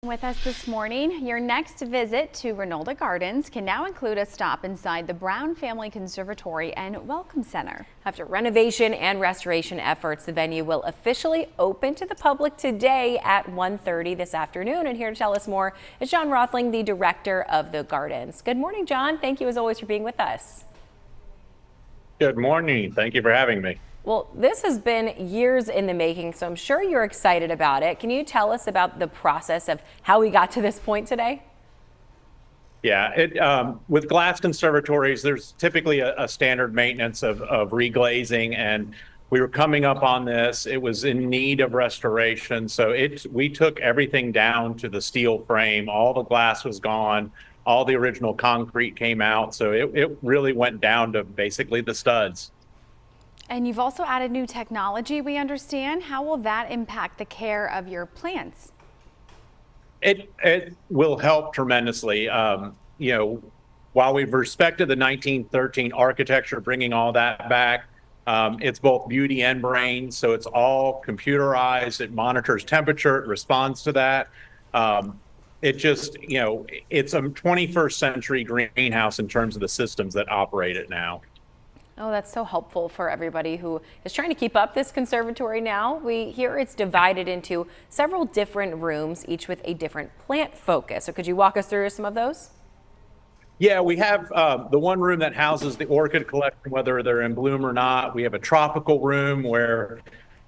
With us this morning, your next visit to Reynolda Gardens can now include a stop inside the Brown Family Conservatory and Welcome Center. After renovation and restoration efforts, the venue will officially open to the public today at 1:30 this afternoon. And here to tell us more is John Rothling, the director of the Gardens. Good morning, John. Thank you as always for being with us. Good morning. Thank you for having me. Well, this has been years in the making, so I'm sure you're excited about it. Can you tell us about the process of how we got to this point today? Yeah, with glass conservatories, there's typically a standard maintenance of reglazing, and we were coming up on this. It was in need of restoration, so we took everything down to the steel frame. All the glass was gone. All the original concrete came out, so it really went down to basically the studs. And you've also added new technology, we understand. How will that impact the care of your plants? It will help tremendously. While we've respected the 1913 architecture, bringing all that back, it's both beauty and brain. So it's all computerized. It monitors temperature. It responds to that. It's a 21st century greenhouse in terms of the systems that operate it now. Oh, that's so helpful for everybody who is trying to keep up this conservatory now. We hear it's divided into several different rooms, each with a different plant focus. So could you walk us through some of those? Yeah, we have the one room that houses the orchid collection, whether they're in bloom or not. We have a tropical room where,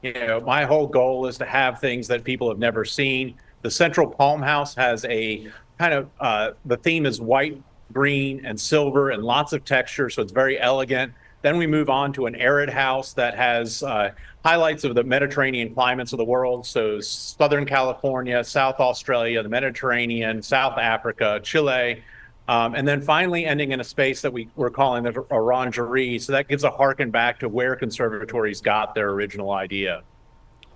my whole goal is to have things that people have never seen. The central palm house has a kind of, the theme is white, green, and silver, and lots of texture, so it's very elegant. Then we move on to an arid house that has highlights of the Mediterranean climates of the world. So Southern California, South Australia, the Mediterranean, South Africa, Chile. And then finally ending in a space that we're calling the orangerie. So that gives a harken back to where conservatories got their original idea.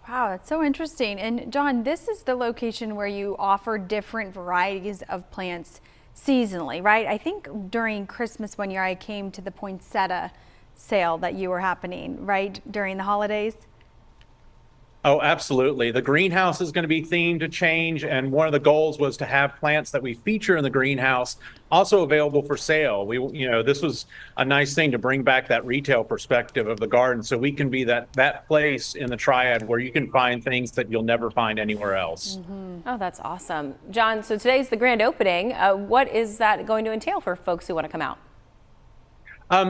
Wow, that's so interesting. And John, this is the location where you offer different varieties of plants seasonally, right? I think during Christmas one year I came to the poinsettia sale that you were happening, right, during the holidays? Oh, absolutely. The greenhouse is going to be themed to change, and one of the goals was to have plants that we feature in the greenhouse also available for sale. This was a nice thing to bring back that retail perspective of the garden, so we can be that place in the Triad where you can find things that you'll never find anywhere else. Mm-hmm. Oh, that's awesome. John, so today's the grand opening. What is that going to entail for folks who want to come out?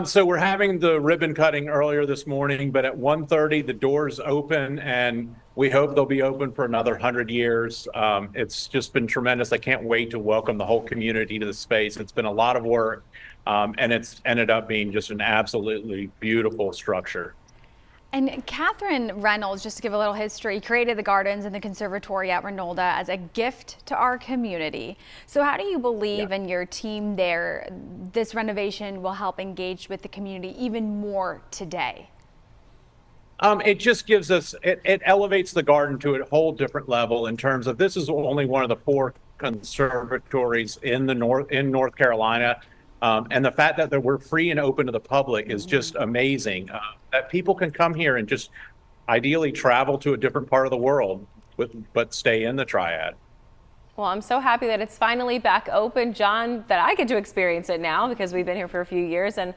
So we're having the ribbon cutting earlier this morning, but at 1:30 the doors open, and we hope they'll be open for another 100 years. It's just been tremendous. I can't wait to welcome the whole community to the space. It's been a lot of work, and it's ended up being just an absolutely beautiful structure. And Catherine Reynolds, just to give a little history, created the gardens and the conservatory at Reynolda as a gift to our community. So how do you believe in your team there, this renovation will help engage with the community even more today? It just gives us, it elevates the garden to a whole different level in terms of, this is only one of the 4 conservatories in North Carolina. And the fact that we're free and open to the public is just amazing. That people can come here and just ideally travel to a different part of the world, but stay in the Triad. Well, I'm so happy that it's finally back open, John, that I get to experience it now because we've been here for a few years and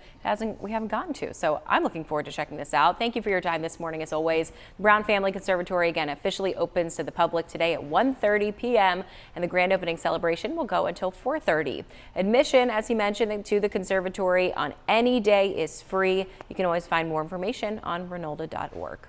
we haven't gotten to. So I'm looking forward to checking this out. Thank you for your time this morning. As always, the Brown Family Conservatory again officially opens to the public today at 1:30 p.m. and the grand opening celebration will go until 4:30. Admission, as he mentioned, to the conservatory on any day is free. You can always find more information on reynolda.org.